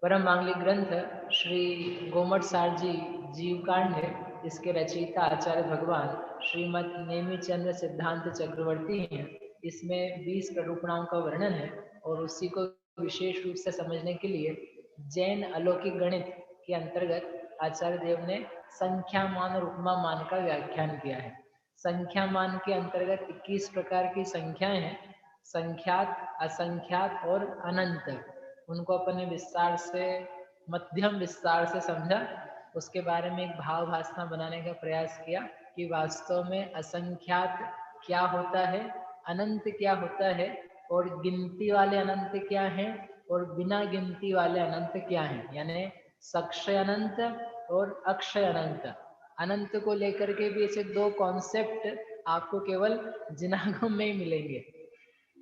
परम मांगलिक ग्रंथ श्री गोमट सार जी जीवकांड है। इसके रचयिता आचार्य भगवान श्रीमद नेमिचंद्र सिद्धांत चक्रवर्ती हैं। इसमें 20 प्ररूपणाओं का वर्णन है और उसी को विशेष रूप से समझने के लिए जैन अलौकिक गणित के अंतर्गत आचार्य देव ने संख्यामान और उपमामान का व्याख्यान किया है। संख्यामान के अंतर्गत 21 प्रकार की संख्याएं हैं, संख्यात, असंख्यात और अनंत। उनको अपन ने विस्तार से, मध्यम विस्तार से समझा। उसके बारे में एक भाव भासना बनाने का प्रयास किया कि वास्तव में असंख्यात क्या होता है, अनंत क्या होता है, और गिनती वाले अनंत क्या हैं और बिना गिनती वाले अनंत क्या हैं, यानी सक्षय अनंत और अक्षय अनंत। अनंत को लेकर के भी ऐसे दो कॉन्सेप्ट आपको केवल जिनागम में ही मिलेंगे।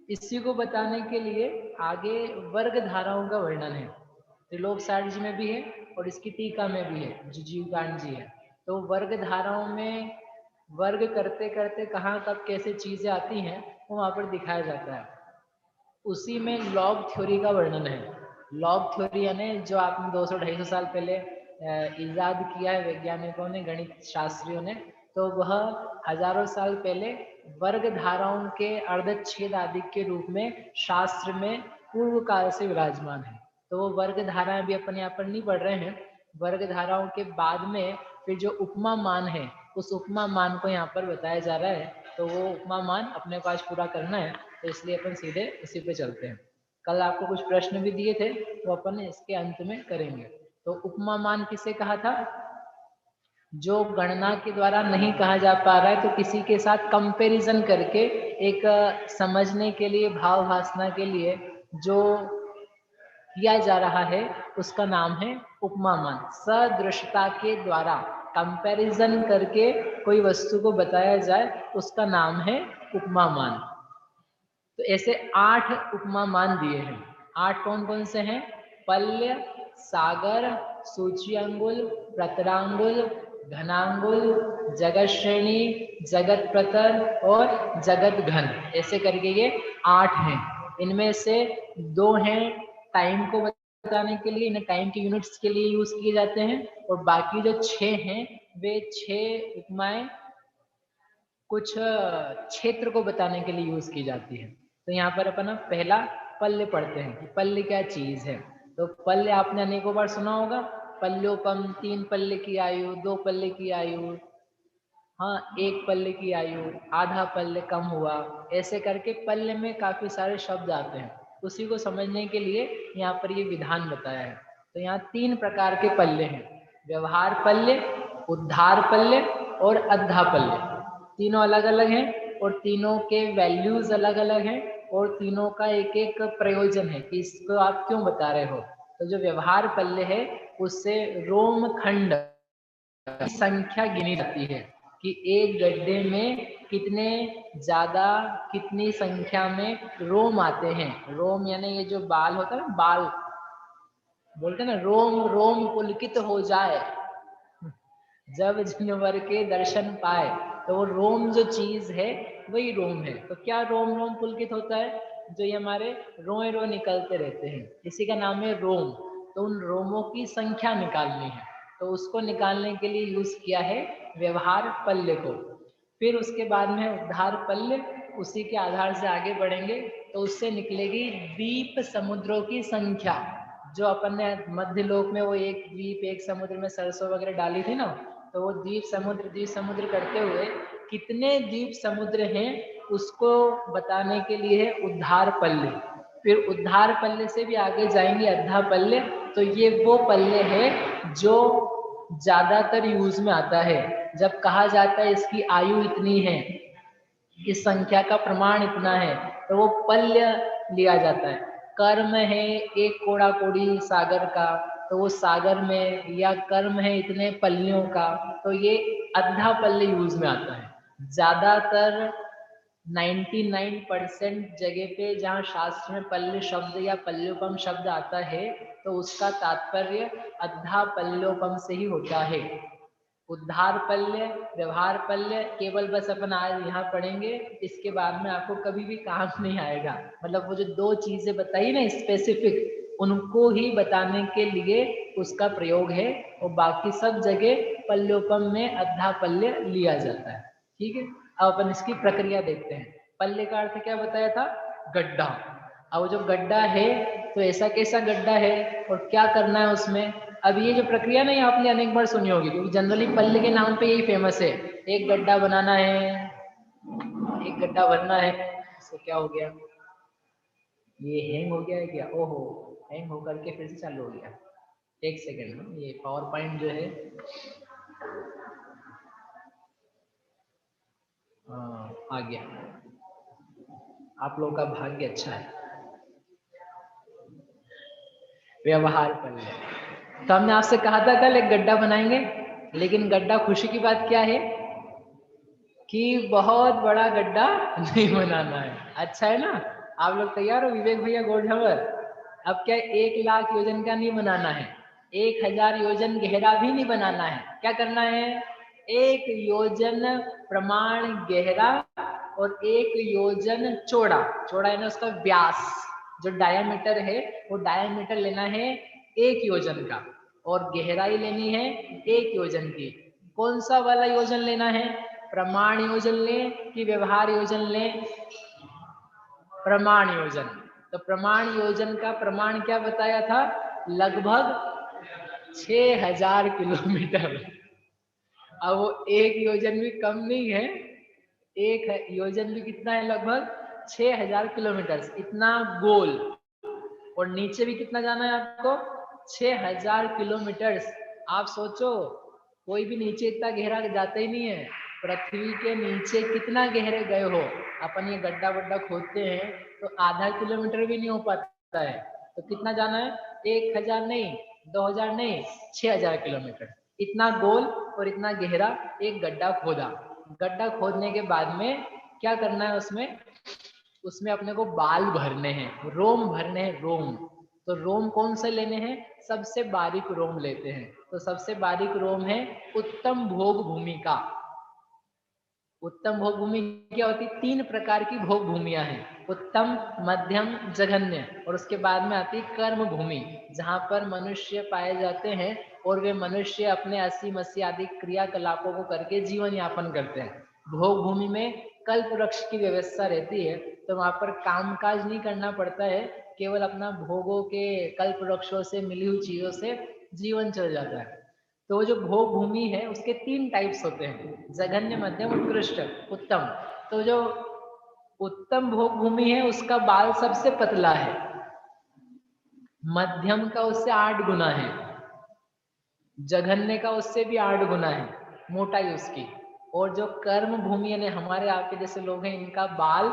इसी को बताने के लिए आगे वर्ग धाराओं का वर्णन है। त्रिलोक सार जी में भी है और इसकी टीका में भी है, जो जीवकांड जी है। तो वर्ग धाराओं में वर्ग करते करते कहाँ कब कैसे चीजें आती हैं वो वहां पर दिखाया जाता है। उसी में लॉग थ्योरी का वर्णन है। लॉग थ्योरी यानी जो आपने 200-250 साल पहले इजाद किया है वैज्ञानिकों ने, गणित शास्त्रियों ने, तो वह हजारों साल पहले वर्ग धाराओं के अर्धच्छेद आदि के रूप में शास्त्र में पूर्व काल से विराजमान है। तो वो वर्ग धाराएं भी अपन यहाँ पर नहीं पढ़ रहे हैं। वर्ग धाराओं के बाद में फिर जो उपमा मान है, उस उपमा मान को यहाँ पर बताया जा रहा है। तो वो उपमा मान अपने को आज पूरा करना है, तो इसलिए अपन सीधे उसी पे चलते हैं। कल आपको कुछ प्रश्न भी दिए थे, वो अपन इसके अंत में करेंगे। तो उपमा मान किसे कहा था? जो गणना के द्वारा नहीं कहा जा पा रहा है, तो किसी के साथ कंपैरिजन करके एक समझने के लिए, भाव भासना के लिए जो किया जा रहा है, उसका नाम है उपमा मान। सदृशता के द्वारा कंपैरिजन करके कोई वस्तु को बताया जाए, उसका नाम है उपमा मान। तो ऐसे 8 उपमा मान दिए हैं। 8 कौन कौन से हैं? पल्य, सागर, सूच्यंगुल, प्रतरांगुल, घनांगुल, जगत श्रेणी, जगत प्रतर और जगत घन। ऐसे करके ये 8 हैं। इनमें से 2 हैं टाइम को बताने के लिए, इन्हें टाइम की यूनिट्स के लिए यूज किए जाते हैं, और बाकी जो 6 हैं वे 6 उपमाएं कुछ क्षेत्र को बताने के लिए यूज की जाती है। तो यहाँ पर अपन पहला पल्य पढ़ते हैं कि पल्य क्या चीज है। तो पल्य आपने अनेकों बार सुना होगा। पल्योपम, 3 पल्य की आयु, 2 पल्य की आयु, हाँ 1 पल्य की आयु, आधा पल्य कम हुआ। ऐसे करके पल्य में काफी सारे शब्द आते हैं। उसी को समझने के लिए यहाँ पर ये विधान बताया है। तो यहाँ 3 प्रकार के पल्य हैं: व्यवहार पल्य, उद्धार पल्य और अद्धा पल्य। तीनों अलग अलग हैं और तीनों के वैल्यूज अलग अलग हैं, और तीनों का एक एक प्रयोजन है कि इसको आप क्यों बता रहे हो। तो जो व्यवहार पल्य है, उससे रोम खंड की संख्या गिनी जाती है कि एक गड्ढे में कितने ज्यादा, कितनी संख्या में रोम आते हैं। रोम यानी ये जो बाल होता है ना, बाल बोलते हैं ना, रोम रोम पुलकित हो जाए जब जिनवर के दर्शन पाए। तो वो रोम जो चीज है वही रोम है। तो क्या रोम रोम पुलकित होता है? जो ये हमारे रोए रोए निकलते रहते हैं, इसी का नाम है रोम। तो उन रोमों की संख्या निकालनी है, तो उसको निकालने के लिए यूज किया है व्यवहार पल्य को। फिर उसके बाद में उद्धार पल्य। उसी के आधार से आगे बढ़ेंगे तो उससे निकलेगी द्वीप समुद्रों की संख्या। जो अपन ने मध्य लोक में वो एक द्वीप, एक समुद्र में सरसों वगैरह डाली थी ना, तो वो द्वीप समुद्र करते हुए कितने द्वीप समुद्र हैं उसको बताने के लिए है उद्धार पल्य। फिर उद्धार पल्य से भी आगे जाएंगे अद्धा पल्य। तो ये वो पल्य है जो ज्यादातर यूज में आता है। जब कहा जाता है इसकी आयु इतनी है, इस संख्या का प्रमाण इतना है, तो वो पल्य लिया जाता है। कर्म है एक कोड़ा कोड़ी सागर का, तो वो सागर में, या कर्म है इतने पल्यों का, तो ये अद्धा पल्य यूज में आता है। ज्यादातर 99% जगह पे जहाँ शास्त्र में पल्य शब्द या पल्योपम शब्द आता है, तो उसका तात्पर्य अद्धा पल्योपम से ही होता है। उद्धार पल्य, व्यवहार पल्य केवल बस अपन आज यहाँ पढ़ेंगे, इसके बाद में आपको कभी भी काम नहीं आएगा। मतलब वो जो 2 चीजें बताई ना स्पेसिफिक, उनको ही बताने के लिए उसका प्रयोग है, और बाकी सब जगह पल्योपम में अद्धा पल्य लिया जाता है। ठीक है, अब अपन इसकी प्रक्रिया देखते हैं। पल्य का अर्थ क्या बताया था? गड्ढा। अब वो जो गड्ढा है तो ऐसा कैसा गड्ढा है और क्या करना है उसमें? अब ये जो प्रक्रिया ना, ये आपने अनेक बार सुनी होगी, क्योंकि जनरली पल्य के नाम पे यही फेमस है। एक गड्ढा बनाना है, एक गड्ढा भरना है। इसको क्या हो गया? ये हैंग हो गया है क्या? ओहो, हैंग होकर के फिर से चालू हो गया। एक सेकेंड, ये पावर पॉइंट जो है आ गया। आप लोगों का भाग्य अच्छा है। व्यवहार पल्य, तो हमने आपसे कहा था कल एक गड्ढा बनाएंगे, लेकिन गड्ढा, खुशी की बात क्या है कि बहुत बड़ा गड्ढा नहीं बनाना है। अच्छा है ना? आप लोग तैयार हो विवेक भैया गोढ़वर? अब क्या 1,00,000 योजन का नहीं बनाना है, 1,000 योजन गहरा भी नहीं बनाना है। क्या करना है? 1 योजन प्रमाण गहरा और 1 योजन चौड़ा। चौड़ा है ना उसका व्यास, जो डायामीटर है वो डायामीटर लेना है 1 योजन का, और गहराई लेनी है 1 योजन की। कौन सा वाला योजन लेना है? प्रमाण योजन लें कि व्यवहार योजन लें? प्रमाण योजन। तो प्रमाण योजन का प्रमाण क्या बताया था? लगभग 6,000 किलोमीटर। अब वो 1 योजन भी कम नहीं है, 1 योजन भी कितना है? लगभग 6,000 किलोमीटर। इतना गोल, और नीचे भी कितना जाना है आपको? 6,000 किलोमीटर। आप सोचो, कोई भी नीचे इतना गहरा जाता ही नहीं है। पृथ्वी के नीचे कितना गहरे गए हो, अपन ये गड्ढा वड्ढा खोदते हैं तो आधा किलोमीटर भी नहीं हो पाता है। तो कितना जाना है? 1,000 नहीं, 2,000 नहीं, 6,000 किलोमीटर। इतना गोल और इतना गहरा एक गड्ढा खोदा। गड्ढा खोदने के बाद में क्या करना है उसमें? उसमें अपने को बाल भरने हैं, रोम भरने हैं, रोम। तो रोम कौन से लेने हैं? सबसे बारीक रोम लेते हैं। तो सबसे बारीक रोम है उत्तम भोग भूमि का। उत्तम भोग भूमि क्या होती है? 3 प्रकार की भोग भूमियां हैं, उत्तम, मध्यम, जघन्य, और उसके बाद में आती कर्म भूमि, जहां पर मनुष्य पाए जाते हैं और वे मनुष्य अपने 80-80 आदि क्रियाकलापों को करके जीवन यापन करते हैं। भोग भूमि में कल्प वृक्ष की व्यवस्था रहती है, तो वहां पर कामकाज नहीं करना पड़ता है, केवल अपना भोगों के कल्प वृक्षों से मिली हुई चीजों से जीवन चल जाता है। तो जो भोग भूमि है उसके 3 टाइप्स होते हैं, जघन्य, मध्यम, उत्कृष्ट, उत्तम। तो जो उत्तम भोग भूमि है उसका बाल सबसे पतला है, मध्यम का उससे 8 गुना है, जघन्य का उससे भी 8 गुना है मोटाई उसकी, और जो कर्म भूमि यानी हमारे आपके जैसे लोग हैं, इनका बाल,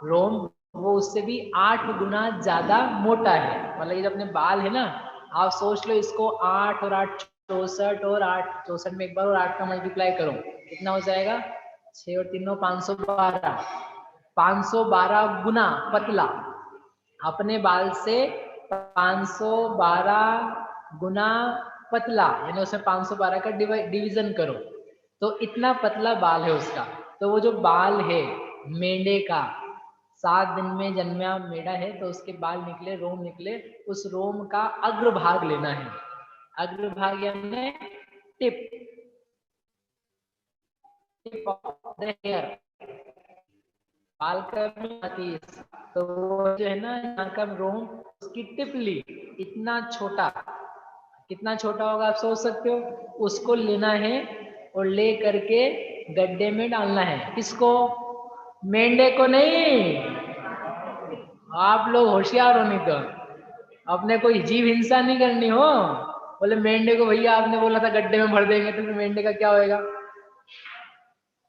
रोम, वो उससे भी 8 गुना ज्यादा मोटा है। मतलब ये जो अपने बाल है ना, आप सोच लो इसको 8 और 8 64, और 8 64 में एक बार और 8 का मल्टीप्लाई करो, कितना हो जाएगा? 6 और 3 512, 512 गुना पतला। अपने बाल से 512 गुना पतला, यानी उसमें 512 का डिवीजन करो, तो इतना पतला बाल है उसका। तो वो जो बाल है मेंढे का, 7 दिन में जन्मा मेढा है, तो उसके बाल निकले, रोम निकले, उस रोम का अग्रभाग लेना है। अग्रभाग यानी tip, tip of the hair, बाल का आती है। तो वो जो है ना यहाँ का रोम, उसकी टिप ली, इतना छोटा, कितना छोटा होगा आप सोच सकते हो? उसको लेना है और ले करके गड्ढे में डालना है। किसको? मेंढे को नहीं। आप लोग होशियार हो, नहीं तो अपने कोई जीव हिंसा नहीं करनी हो। बोले मेंढे को भैया आपने बोला था गड्ढे में भर देंगे, तो फिर मेंढे का क्या होएगा?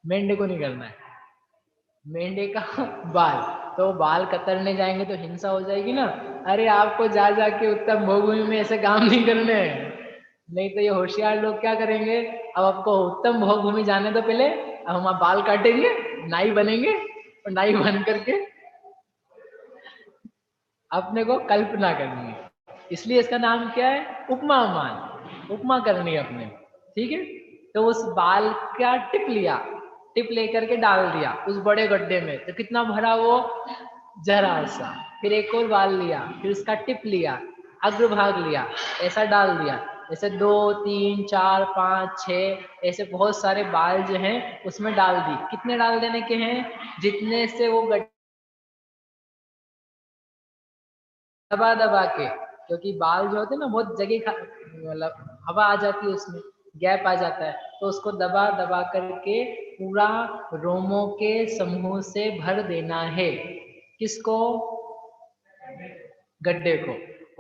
मेंढे को नहीं करना है, मेंढे का बाल। तो बाल कतरने जाएंगे तो हिंसा हो जाएगी ना। अरे आपको जा जाके उत्तम भोगभूमि में ऐसे काम नहीं करने हैं, नहीं तो ये होशियार लोग क्या करेंगे? अब आपको उत्तम भोगभूमि जाने तो पहले, अब हम बाल काटेंगे, नाई बनेंगे, और नाई बन करके अपने को कल्पना करनी है। इसलिए इसका नाम क्या है? उपमा मान, उपमा करनी है अपने। ठीक है, तो उस बाल का टिप लिया, टिप लेकर के डाल दिया उस बड़े गड्ढे में, तो कितना भरा वो? जरा सा। फिर एक और बाल लिया, फिर उसका टिप लिया, अग्रभाग लिया, ऐसा डाल दिया, जैसे 2 3 4 5 6 ऐसे बहुत सारे बाल जो हैं उसमें डाल दी। कितने डाल देने के हैं? जितने से वो दबा दबा के, क्योंकि बाल जो होते हैं ना बहुत जगह मतलब हवा आ जाती है उसमें, गैप आ जाता है, तो उसको दबा दबा करके पूरा रोमों के समूह से भर देना है। किसको? गड्ढे को।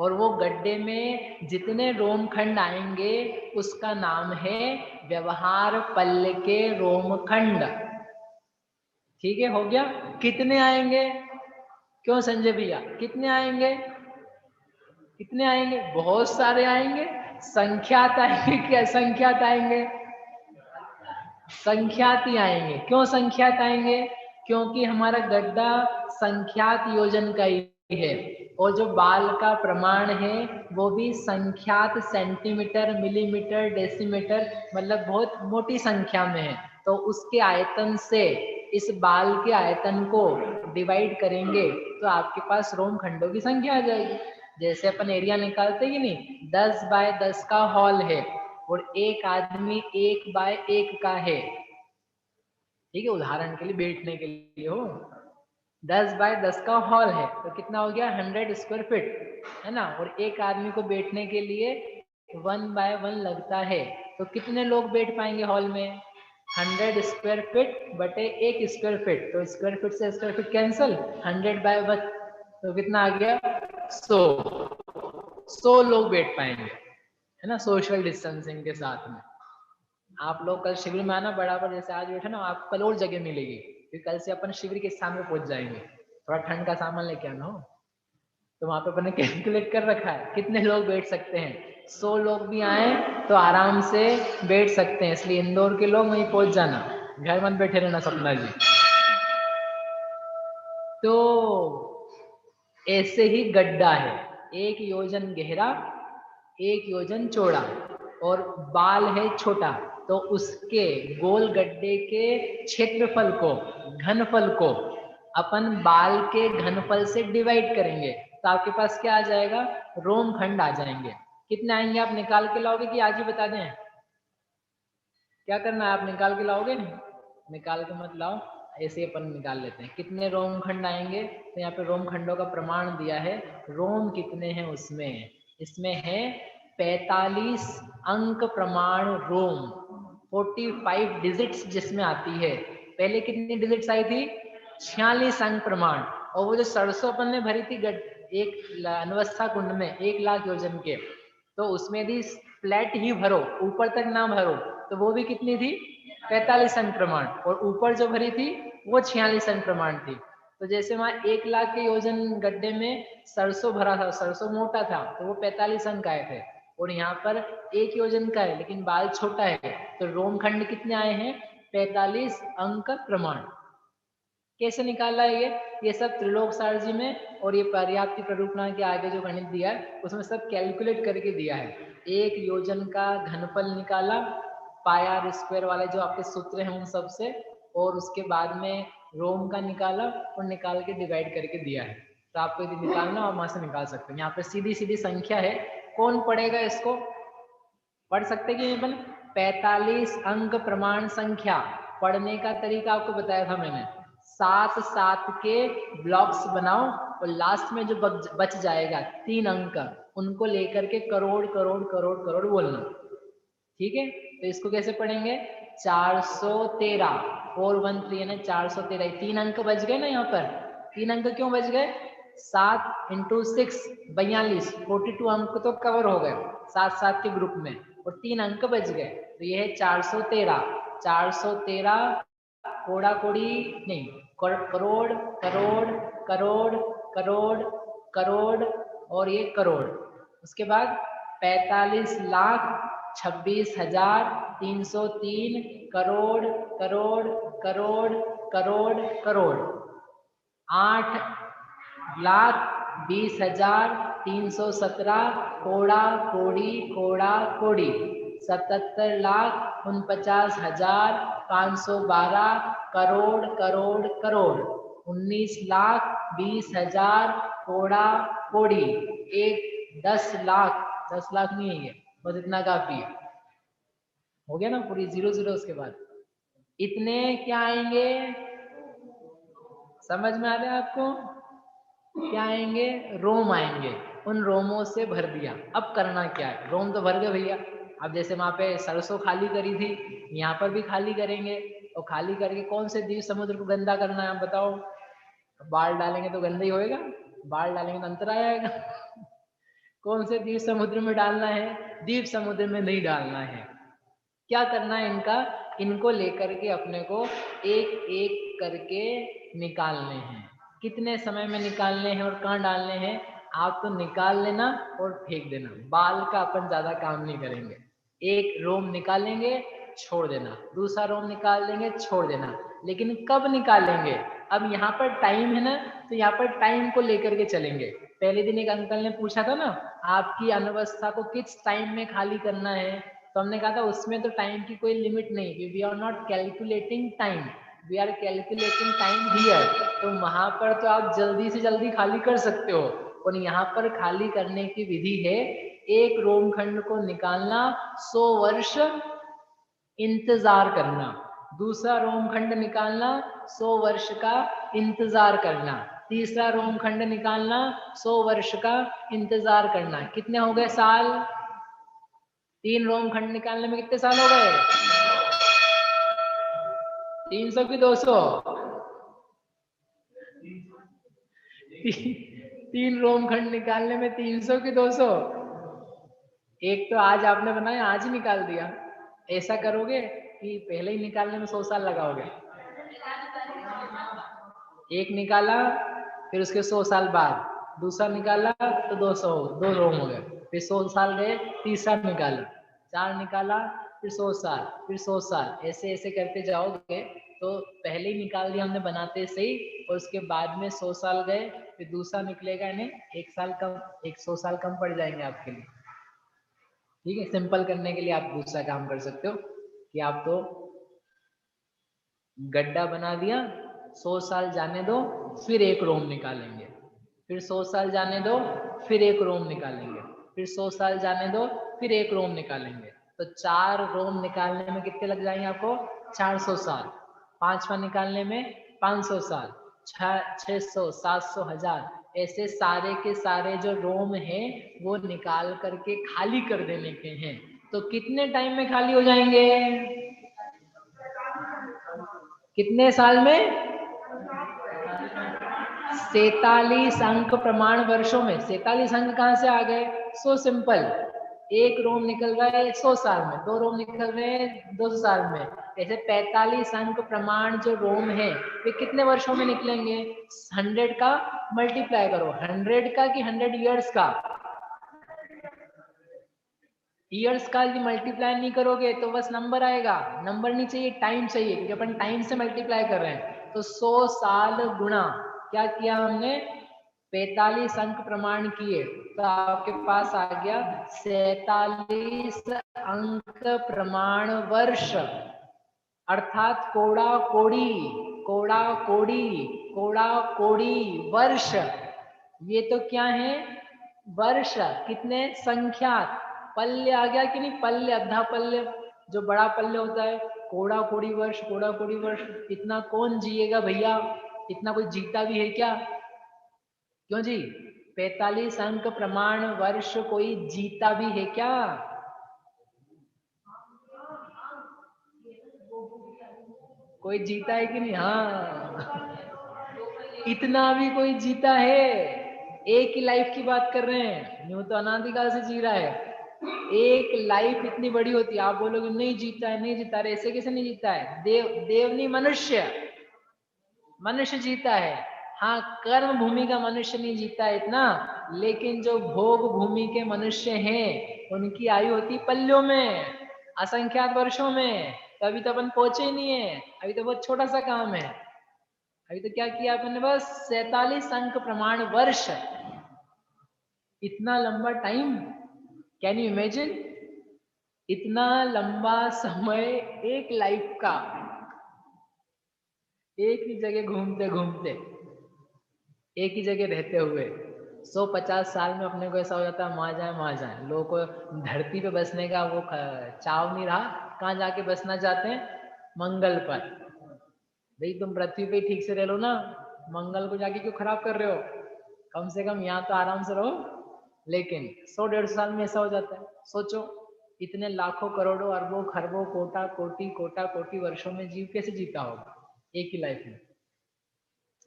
और वो गड्ढे में जितने रोमखंड आएंगे उसका नाम है व्यवहार पल्ल के रोमखंड। ठीक है, हो गया। कितने आएंगे? क्यों संजय भैया कितने आएंगे? कितने आएंगे? बहुत सारे आएंगे। संख्यात आएंगे कि असंख्यात आएंगे? संख्यात ही आएंगे। क्यों संख्यात आएंगे? क्योंकि हमारा गड्ढा संख्यात योजन का ही है, और जो बाल का प्रमाण है वो भी संख्यात सेंटीमीटर, मिलीमीटर, डेसीमीटर, मतलब बहुत मोटी संख्या में है। तो उसके आयतन से इस बाल के आयतन को डिवाइड करेंगे तो आपके पास रोम खंडों की संख्या आ जाएगी। जैसे अपन एरिया निकालते ही नहीं, 10 बाय 10 का हॉल है और एक आदमी 1 बाय 1 का है। ठीक है, उदाहरण के लिए, बैठने के लिए हो, 10 बाय 10 का हॉल है तो कितना हो गया? 100 स्क्वायर फीट, है ना। और एक आदमी को बैठने के लिए 1 बाय 1 लगता है, तो कितने लोग बैठ पाएंगे हॉल में? 100 स्क्वायर फीट बटे 1 स्क्वायर फीट, तो स्क्वायर फीट से स्क्वायर फीट कैंसिल, 100 बाय 1, तो कितना आ गया? 100 लोग बैठ पाएंगे, है ना, सोशल डिस्टेंसिंग के साथ में। आप लोग कल शिविर में आना बराबर, जैसे आज बैठे ना, आपको कल और जगह मिलेगी, फिर कल से अपन शिविर के स्थान पे पहुंच जाएंगे। थोड़ा ठंड का सामान लेके आना हो, तो वहां पे अपन ने कैलकुलेट कर रखा है कितने लोग बैठ सकते हैं। 100 लोग भी आए तो आराम से बैठ सकते हैं, इसलिए इंदौर के लोग वहीं पहुंच जाना, घर मत बैठे रहना सपना जी। तो ऐसे ही गड्ढा है, 1 योजन गहरा, 1 योजन चौड़ा, और बाल है छोटा, तो उसके गोल गड्ढे के क्षेत्रफल को, घनफल को अपन बाल के घनफल से डिवाइड करेंगे तो आपके पास क्या आ जाएगा? रोम खंड आ जाएंगे। कितने आएंगे आप निकाल के लाओगे कि आज ही बता दें? क्या करना है, आप निकाल के लाओगे? निकाल के मत लाओ, ऐसे अपन निकाल लेते हैं। कितने रोम खंड आएंगे? तो यहाँ पे रोम खंडों का प्रमाण दिया है, रोम कितने हैं उसमें, इसमें है 45 अंक प्रमाण रोम, 45 डिजिट्स जिसमें आती है। पहले कितनी डिजिट्स आई थी? 46 अंक प्रमाण। और वो जो सरसों अपन ने भरी थी एक अनवस्था कुंड में 1 लाख योजन के, तो उसमें भी फ्लैट ही भरो, ऊपर तक ना भरो, तो वो भी कितनी थी? 45 अंक प्रमाण। और ऊपर जो भरी थी वो 46 अंक प्रमाण थी। तो जैसे वहां 1 लाख के योजन गड्ढे में सरसों भरा था, सरसों मोटा था, तो वो 45 अंक आए थे। और यहाँ पर 1 योजन का है लेकिन बाल छोटा है, तो रोम खंड कितने आए हैं? 45 अंक प्रमाण। कैसे निकाला है ये सब त्रिलोक सार जी में, और ये पर्याप्ति प्ररूपणा के आगे जो गणित दिया है उसमें सब कैलकुलेट करके दिया है। 1 योजन का घनफल निकाला पाई आर स्क्वायर वाले जो आपके सूत्र हैं उन सब से, और उसके बाद में रोम का निकाला और निकाल के डिवाइड करके दिया है। तो आपको यदि निकालना और वहां से निकाल सकते हैं। यहाँ पे सीधी सीधी संख्या है, कौन पढ़ेगा इसको? पढ़ सकते कि नहीं? 45 अंक प्रमाण संख्या पढ़ने का तरीका आपको बताया था मैंने। 7 7 के ब्लॉक्स बनाओ और लास्ट में जो बच जाएगा 3 अंक, उनको लेकर के करोड़ करोड़ करोड़ करोड़ बोलना। ठीक है, तो इसको कैसे पढ़ेंगे? 413, 413 है 413, 3 अंक बच गए ना यहाँ पर। 3 अंक क्यों बच गए? 7 × 6 42, 42 अंक तो कवर हो गए 7 7 के ग्रुप में, और 3 अंक बच गए, तो ये है 413। 413 कोड़ा कोड़ी नहीं, करोड़ करोड़ करोड़ करोड़ करोड़ और ये करोड़। उसके बाद 45,26,303 करोड़ करोड़ करोड़ करोड़ करोड़। 8,20,317 कोड़ा कोड़ी कोड़ा कोड़ी। 77,49,512 करोड़ करोड़ करोड़। 19,20,000 कोड़ा कोड़ी। 1 10 लाख, 10 लाख नहीं है ये, बस इतना काफी है। हो गया ना, पूरी 0 0 उसके बाद इतने क्या आएंगे, समझ में आ रहा है आपको? क्या आएंगे? रोम आएंगे। उन रोमों से भर दिया। अब करना क्या है, रोम तो भर गए भैया, अब जैसे वहां पे सरसों खाली करी थी, यहाँ पर भी खाली करेंगे। और खाली करके कौन से द्वीप समुद्र को गंदा करना है आप बताओ? बाल डालेंगे तो गंदा ही होएगा, बाल डालेंगे तो अंतर आएगा। कौन से द्वीप समुद्र में डालना है? द्वीप समुद्र में नहीं डालना है। क्या करना है इनका? इनको लेकर के अपने को एक एक करके निकालने हैं। कितने समय में निकालने हैं और कहाँ डालने हैं? आप तो निकाल लेना और फेंक देना, बाल का अपन ज्यादा काम नहीं करेंगे। एक रोम निकालेंगे, छोड़ देना, दूसरा रोम निकाल देंगे, छोड़ देना। लेकिन कब निकालेंगे? अब यहाँ पर टाइम है ना, तो यहाँ पर टाइम को लेकर के चलेंगे। पहले दिन एक अंकल ने पूछा था ना, आपकी अनवस्था को किस टाइम में खाली करना है, तो हमने कहा था उसमें तो टाइम की कोई लिमिट नहीं, we are not calculating time, we are calculating time here. तो वहां पर तो आप जल्दी से जल्दी खाली कर सकते हो, और यहाँ पर खाली करने की विधि है, एक रोमखंड को निकालना, 100 वर्ष इंतजार करना, दूसरा रोमखंड निकालना, 100 वर्ष का इंतजार करना, तीसरा रोमखंड निकालना, 100 वर्ष का इंतजार करना। कितने हो गए साल? 3 रोमखंड निकालने में कितने साल हो गए? 300 की 200? 3 रोमखंड निकालने में 300 की 200? एक तो आज आपने बनाया, आज ही निकाल दिया। ऐसा करोगे कि पहले ही निकालने में 100 साल लगाओगे? एक निकाला, फिर उसके 100 साल बाद दूसरा निकाला तो 200, 2 रोम हो गए, फिर 100 साल गए, तीसरा निकाला, 4 निकाला, फिर 100 साल, फिर 100 साल, ऐसे ऐसे करते जाओगे तो पहले ही निकाल दिया हमने बनाते सही, और उसके बाद में 100 साल गए, फिर दूसरा निकलेगा, नहीं 1 साल कम, 100 साल कम पड़ जाएंगे आपके लिए। ठीक है, सिंपल करने के लिए आप दूसरा काम कर सकते हो कि आप तो गड्ढा बना दिया, 100 साल जाने दो, फिर एक रोम निकालेंगे, फिर 100 साल जाने दो, फिर एक रोम निकालेंगे, फिर 100 साल जाने दो, फिर एक रोम निकालेंगे। तो 4 रोम निकालने में कितने लग जाएंगे आपको? 400 साल। पांचवा निकालने में 500 साल, 600, 700, 1000, ऐसे सारे के सारे जो रोम हैं वो निकाल करके खाली कर देने के हैं। तो कितने टाइम में खाली हो जाएंगे? कितने साल में? 47 अंक प्रमाण वर्षों में। 47 अंक कहां से आ गए? सो सिंपल, एक रोम निकल रहा है 100 साल में, 2 रोम निकल रहे हैं 200 साल में, ऐसे 45 अंक प्रमाण जो रोम है वे कितने वर्षों में निकलेंगे? 100 का मल्टीप्लाई करो, 100 का कि 100 ईयर्स का? ईयर्स का यदि मल्टीप्लाई नहीं करोगे तो बस नंबर आएगा, नंबर नहीं चाहिए, टाइम चाहिए, क्योंकि अपन टाइम से मल्टीप्लाई कर रहे हैं। तो 100 साल गुणा क्या किया हमने? 45 अंक प्रमाण किए, तो आपके पास आ गया 47 अंक प्रमाण वर्ष, अर्थात कोड़ा कोड़ी, कोड़ा कोड़ी, कोड़ा कोड़ी वर्ष। ये तो क्या है? वर्ष। कितने? संख्यात। पल्य आ गया कि नहीं? पल्य, अद्धा पल्य, जो बड़ा पल्य होता है, कोड़ा कोड़ी वर्ष, कोड़ा कोड़ी वर्ष। इतना कौन जिएगा भैया? इतना कोई जीता भी है क्या? क्यों जी? 45 अंक प्रमाण वर्ष कोई जीता भी है क्या? कोई जीता है कि नहीं? हाँ, इतना भी कोई जीता है? एक ही लाइफ की बात कर रहे हैं, यूं तो अनादिकाल से जी रहा है। एक लाइफ इतनी बड़ी होती है, आप बोलोगे नहीं जीता है, नहीं जीता है, ऐसे कैसे नहीं जीता है? देव, देव नहीं, मनुष्य, मनुष्य जीता है। हाँ, कर्म भूमि का मनुष्य नहीं जीता है इतना, लेकिन जो भोग भूमि के मनुष्य हैं उनकी आयु होती पल्यों में, असंख्यात वर्षों में। तो अभी तो अपन पहुंचे ही नहीं है, अभी तो बहुत छोटा सा काम है। अभी तो क्या किया आपने? बस 47 अंक प्रमाण वर्ष, इतना लंबा टाइम। Can you imagine? इतना लंबा समय एक लाइफ का, एक ही जगह घूमते घूमते, एक ही जगह रहते हुए, 150 साल में अपने को ऐसा हो जाता है वहाँ जाए। लोगों को धरती पे बसने का वो चाव नहीं रहा, कहाँ जाके बसना चाहते हैं? मंगल पर। भाई तुम पृथ्वी पे ठीक से रह लो ना, मंगल को जाके क्यों खराब कर रहे हो? कम से कम यहाँ तो आराम से रहो। लेकिन 100-150 साल में ऐसा हो जाता है। सोचो इतने लाखों करोड़ों अरबों खरबों कोटा कोटि वर्षों में जीव कैसे जीता होगा एक ही लाइफ में,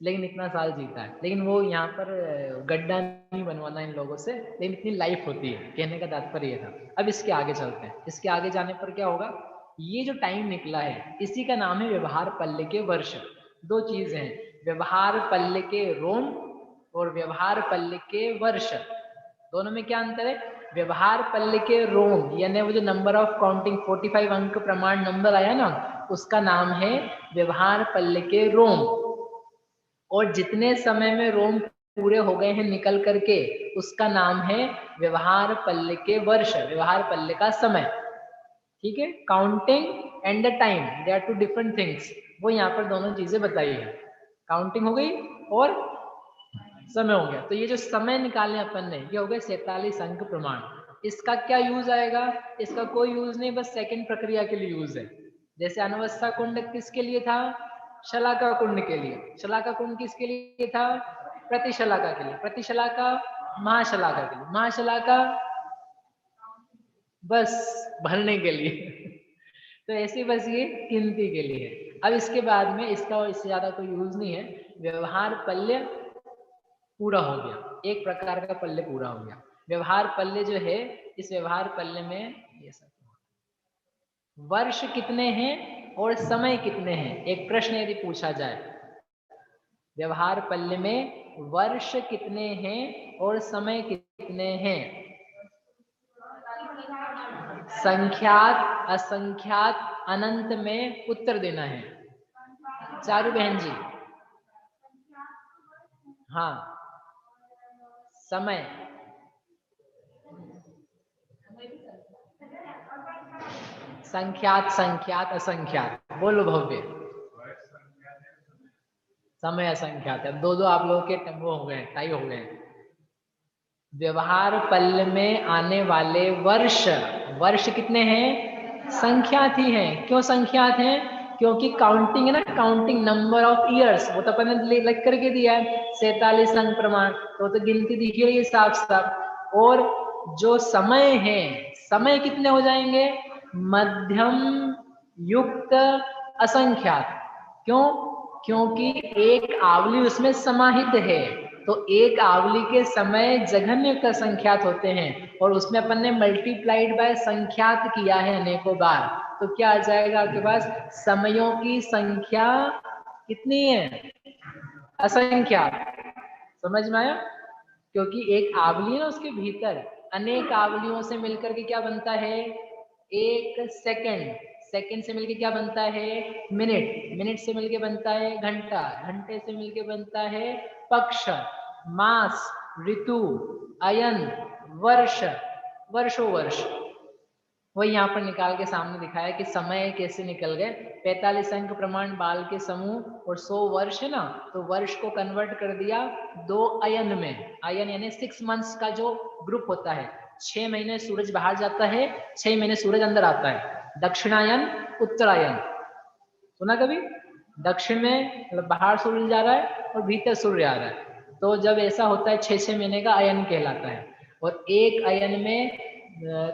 लेकिन इतना साल जीता है। लेकिन वो यहाँ पर गड्ढा नहीं बनवाना इन लोगों से, लेकिन इतनी लाइफ होती है, कहने का तात्पर्य ये था। अब इसके आगे चलते हैं। इसके आगे जाने पर क्या होगा, ये जो टाइम निकला है इसी का नाम है व्यवहार पल्ले के वर्ष। दो चीज हैं, व्यवहार पल्ले के रोम और व्यवहार पल्ले के वर्ष। दोनों में क्या अंतर है? व्यवहार पल्ले के रोम यानी वो जो नंबर ऑफ काउंटिंग 45 अंक प्रमाण नंबर आया ना, उसका नाम है व्यवहार पल्ले के रोम। और जितने समय में रोम पूरे हो गए हैं निकल करके, उसका नाम है व्यवहार पल्ले के वर्ष, व्यवहार पल्ले का समय। ठीक है, counting and the time they are two different things. वो यहाँ पर दोनों चीजें बताई है, काउंटिंग हो गई और समय हो गया। तो ये जो समय निकालने अपन ने, ये हो गए 47 अंक प्रमाण। इसका क्या यूज आएगा? इसका कोई यूज नहीं, बस सेकंड प्रक्रिया के लिए यूज है। जैसे अनवस्था कुंड किसके लिए था? शलाका कुंड के लिए। शलाका कुंड किसके लिए था? प्रतिशलाका के लिए। प्रतिशलाका महाशलाका के लिए। महाशलाका बस भरने के लिए तो ऐसे बस ये गिनती के लिए है। अब इसके बाद में इसका इससे ज्यादा कोई यूज नहीं है। व्यवहार पल्य पूरा हो गया, एक प्रकार का पल्ले पूरा हो गया। व्यवहार पल्ले जो है, इस व्यवहार पल्ले में ये सब वर्ष कितने हैं और समय कितने हैं, एक प्रश्न यदि पूछा जाए, व्यवहार पल्ले में वर्ष कितने हैं और समय कितने हैं? संख्यात असंख्यात अनंत में उत्तर देना है। चारू बहन जी, हाँ समय संख्यात संख्यात असंख्यात, बोलो भव्य। समय असंख्यात है। दो दो आप लोगों के वो हो गए, टाई हो गए। व्यवहार पल्ल में आने वाले वर्ष, वर्ष कितने हैं? संख्यात ही हैं। क्यों संख्यात हैं? क्योंकि काउंटिंग है ना, काउंटिंग नंबर ऑफ ईयर्स, वो तो अपन ने लिख करके दिया है 47 अंक प्रमाण, तो गिनती दिखी रही है साफ साफ। और जो समय है, समय कितने हो जाएंगे? मध्यम युक्त असंख्यात। क्यों? क्योंकि एक आवली उसमें समाहित है, तो एक आवली के समय जघन्य का संख्यात होते हैं, और उसमें अपन ने मल्टीप्लाइड बाय संख्यात किया है अनेकों बार, तो क्या आ जाएगा आपके पास? समयों की संख्या कितनी है? असंख्यात। समझ में आया? क्योंकि एक आवली है ना, उसके भीतर अनेक आवलियों से मिलकर के क्या बनता है? एक सेकंड, सेकंड से मिलके क्या बनता है? मिनट, मिनट से मिलके बनता है घंटा, घंटे से मिलके बनता है पक्ष, मास, ऋतु, अयन, वर्ष, वर्षों वर्ष। वही यहाँ पर निकाल के सामने दिखाया कि समय कैसे निकल गए। 45 अंक प्रमाण बाल के समूह और 100 वर्ष है ना, तो वर्ष को कन्वर्ट कर दिया 2 अयन में। अयन यानी 6 मंथ्स का जो ग्रुप होता है। 6 महीने सूरज बाहर जाता है, 6 महीने सूरज अंदर आता है। दक्षिणायन, उत्तरायन, सुना कभी? दक्षिण में मतलब बाहर सूरज जा रहा है और भीतर सूर्य आ रहा है, तो जब ऐसा होता है 6-6 महीने का अयन कहलाता है। और एक अयन में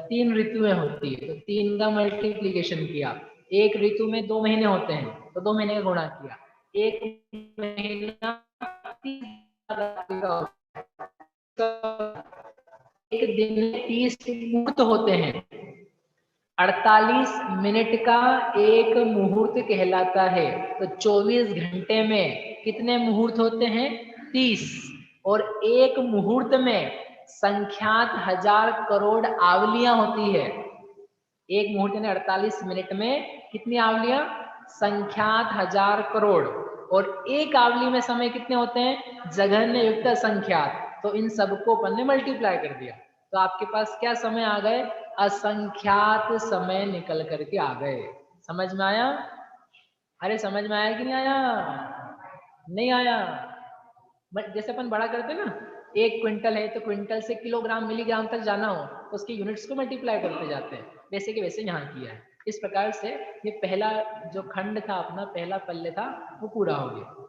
3 ऋतुएं होती है, तो 3 का मल्टीप्लीकेशन किया। एक ऋतु में 2 महीने होते हैं, तो 2 महीने का गुणा किया। एक महीना 30 एक दिन में 30 मुहूर्त होते हैं। 48 मिनट का एक मुहूर्त कहलाता है। तो 24 घंटे में कितने मुहूर्त होते हैं? 30। और एक मुहूर्त में संख्यात 1000 करोड़ आवलियां होती है। एक मुहूर्त यानी 48 मिनट में कितनी आवलियां? संख्यात 1000 करोड़। और एक आवली में समय कितने होते हैं? जघन्य युक्त संख्यात। तो इन सबको अपन ने मल्टीप्लाई कर दिया, तो आपके पास क्या समय आ गए? असंख्यात समय निकल करके आ गए। समझ में आया? अरे समझ में आया कि नहीं आया? नहीं आया? बट जैसे अपन बड़ा करते ना, 1 क्विंटल है तो क्विंटल से किलोग्राम मिलीग्राम तक जाना हो तो उसके यूनिट्स को मल्टीप्लाई करते जाते हैं, वैसे के वैसे यहाँ किया है। इस प्रकार से ये पहला जो खंड था, अपना पहला पल्ले था, वो पूरा हो गया।